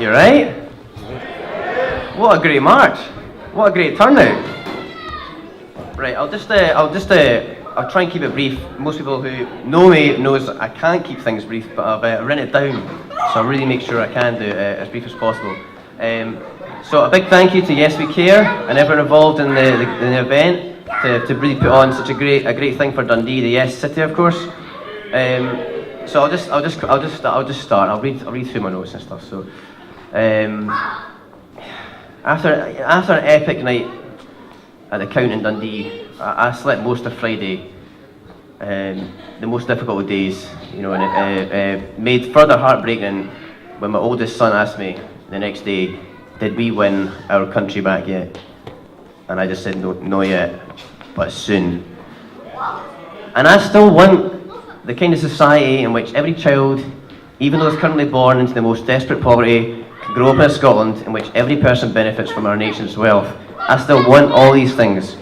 You right? What a great march! What a great turnout! Right, I'll try and keep it brief. Most people who know me knows I can't keep things brief, but I've written it down, so I'll really make sure I can do it as brief as possible. So a big thank you to Yes We Care and everyone involved in the event to really put on such a great thing for Dundee, the Yes City, of course. So I'll just start. I'll read through my notes and stuff. So after an epic night at the Count in Dundee, I slept most of Friday, the most difficult of days, you know, and it made further heartbreaking when my oldest son asked me the next day, did we win our country back yet? And I just said, no, not yet, but soon. And I still want the kind of society in which every child, even those currently born into the most desperate poverty, can grow up in Scotland, in which every person benefits from our nation's wealth. I still want all these things.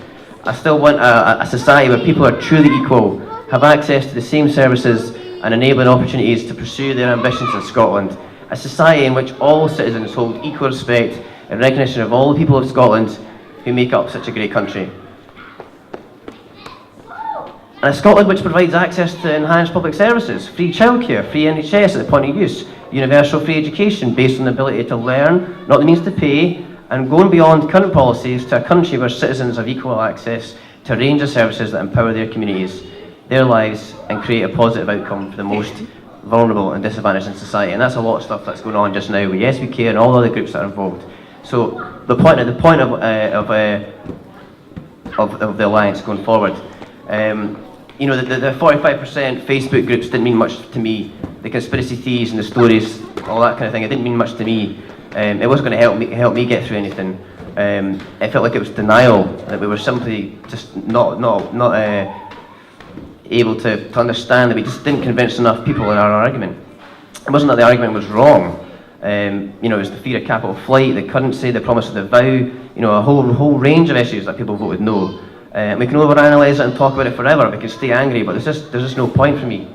I still want a society where people are truly equal, have access to the same services and enabling opportunities to pursue their ambitions in Scotland. A society in which all citizens hold equal respect and recognition of all the people of Scotland who make up such a great country. And a Scotland which provides access to enhanced public services, free childcare, free NHS at the point of use, universal free education based on the ability to learn, not the means to pay, and going beyond current policies to a country where citizens have equal access to a range of services that empower their communities, their lives, and create a positive outcome for the most vulnerable and disadvantaged in society. And that's a lot of stuff that's going on just now with Yes We Care and all the other groups that are involved. So the point of the alliance going forward, you know, the 45% Facebook groups didn't mean much to me. The conspiracy theories and the stories, all that kind of thing, it didn't mean much to me. It wasn't going to help me get through anything. It felt like it was denial, that we were simply just not able to understand that we just didn't convince enough people in our argument. It wasn't that the argument was wrong. You know, it was the fear of capital flight, the currency, the promise of the vow, you know, a whole range of issues that people voted no. We can overanalyze it and talk about it forever. We can stay angry, but there's just no point for me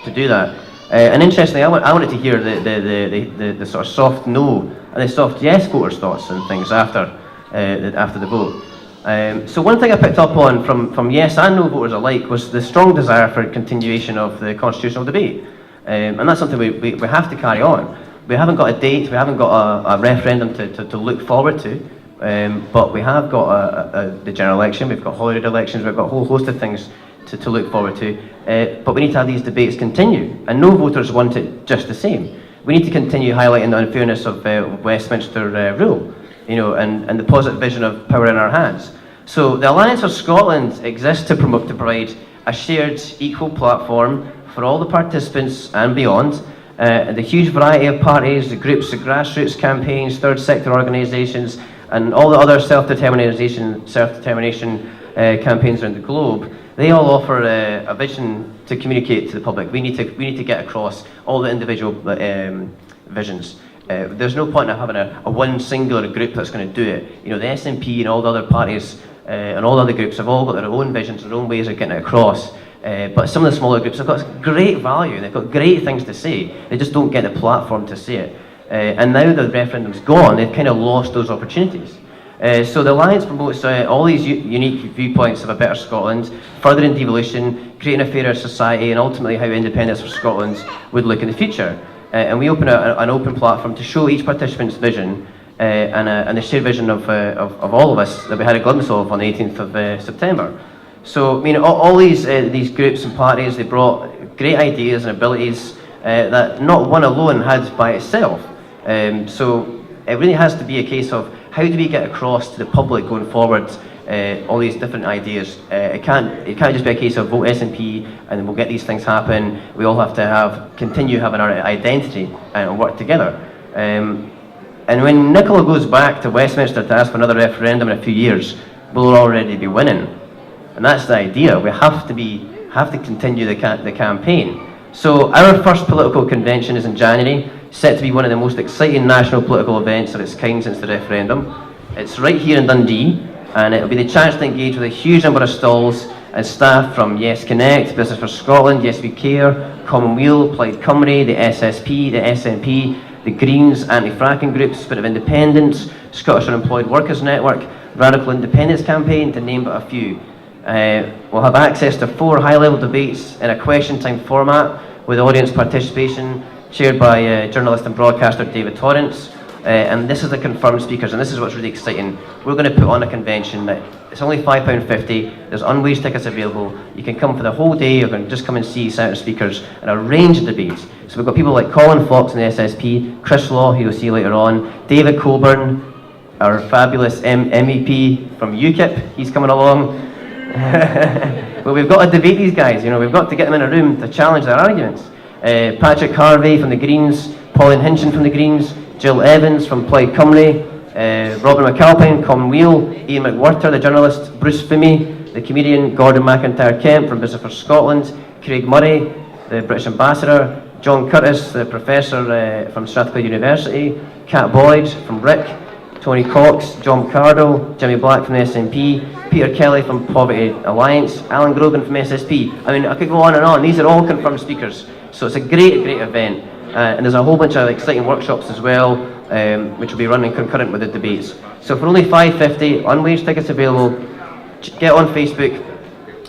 to do that. And interestingly, I wanted to hear the sort of soft no and the soft yes voters' thoughts and things after the vote. So one thing I picked up on from yes and no voters alike was the strong desire for continuation of the constitutional debate. And that's something we have to carry on. We haven't got a date, we haven't got a referendum to look forward to, but we have got the general election, we've got holiday elections, we've got a whole host of things to look forward to. But we need to have these debates continue, and no voters want it just the same. We need to continue highlighting the unfairness of Westminster rule, you know, and the positive vision of power in our hands. So the Alliance for Scotland exists to provide a shared equal platform for all the participants and beyond. The huge variety of parties, the groups, the grassroots campaigns, third sector organisations, and all the other self-determination campaigns around the globe, they all offer a vision to communicate to the public. We need to get across all the individual visions. There's no point in having a one singular group that's going to do it. You know, the SNP and all the other parties and all the other groups have all got their own visions, their own ways of getting it across. But some of the smaller groups have got great value, they've got great things to say, they just don't get the platform to say it. And now the referendum's gone, they've kind of lost those opportunities. So the Alliance promotes all these unique viewpoints of a better Scotland, furthering devolution, creating a fairer society, and ultimately how independence for Scotland would look in the future. And we open an open platform to show each participant's vision and the shared vision of all of us that we had a glimpse of on the 18th of September. So, I mean, all these groups and parties, they brought great ideas and abilities that not one alone had by itself. So it really has to be a case of how do we get across to the public going forward all these different ideas. It can't just be a case of vote SNP and then we'll get these things happen. We all have to continue having our identity and work together. And when Nicola goes back to Westminster to ask for another referendum in a few years, we'll already be winning. And that's the idea. We have to continue the campaign. So our first political convention is in January, set to be one of the most exciting national political events of its kind since the referendum. It's right here in Dundee, and it'll be the chance to engage with a huge number of stalls and staff from Yes Connect, Business for Scotland, Yes We Care, Commonweal, Plaid Cymru, the SSP, the SNP, the Greens, anti-fracking groups, Spirit of Independence, Scottish Unemployed Workers Network, Radical Independence Campaign, to name but a few. We'll have access to 4 high-level debates in a question time format with audience participation chaired by journalist and broadcaster David Torrance. And this is the confirmed speakers, and this is what's really exciting. We're going to put on a convention that it's only £5.50, there's unwaged tickets available, you can come for the whole day, you can just come and see certain speakers and a range of debates. So we've got people like Colin Fox in the SSP, Chris Law, who you'll see later on, David Coburn, our fabulous MEP from UKIP, he's coming along. Well, we've got to debate these guys, we've got to get them in a room to challenge their arguments. Patrick Harvey from the Greens, Pauline Hinchin from the Greens, Jill Evans from Plaid Cymru, Robin McAlpine, Commonweal, Ian McWhirter, the journalist, Bruce Fimi, the comedian, Gordon McIntyre-Kemp from Business for Scotland, Craig Murray, the British Ambassador, John Curtis, the professor from Strathclyde University, Cat Boyd from RIC, Tony Cox, John Cardle, Jimmy Black from the SNP, Peter Kelly from Poverty Alliance, Alan Grogan from SSP. I mean, I could go on and on. These are all confirmed speakers. So it's a great event. And there's a whole bunch of exciting workshops as well, which will be running concurrent with the debates. So for only £5.50, unwaged tickets available. Get on Facebook.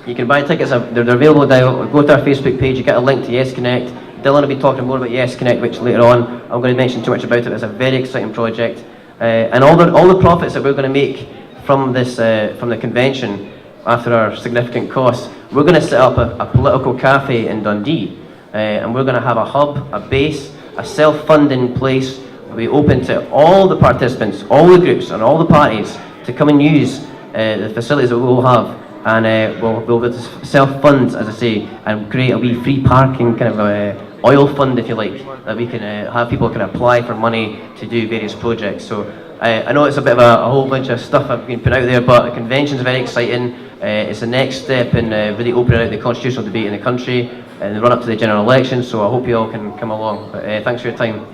You can buy tickets, they're available now. Go to our Facebook page, you get a link to Yes Connect. Dylan will be talking more about Yes Connect, which later on, I'm going to mention too much about it. It's a very exciting project. And all the profits that we're going to make from this, from the convention, after our significant costs, we're going to set up a political cafe in Dundee. And we're going to have a hub, a base, a self-funding place. We'll be open to all the participants, all the groups and all the parties to come and use the facilities that we'll have. And we'll be self-fund, as I say, and create a wee free parking kind of oil fund, if you like, that we can have people can apply for money to do various projects. So I know it's a bit of a whole bunch of stuff I've been put out there, but the convention's very exciting. It's the next step in really opening out the constitutional debate in the country and the run up to the general election, so I hope you all can come along. But thanks for your time.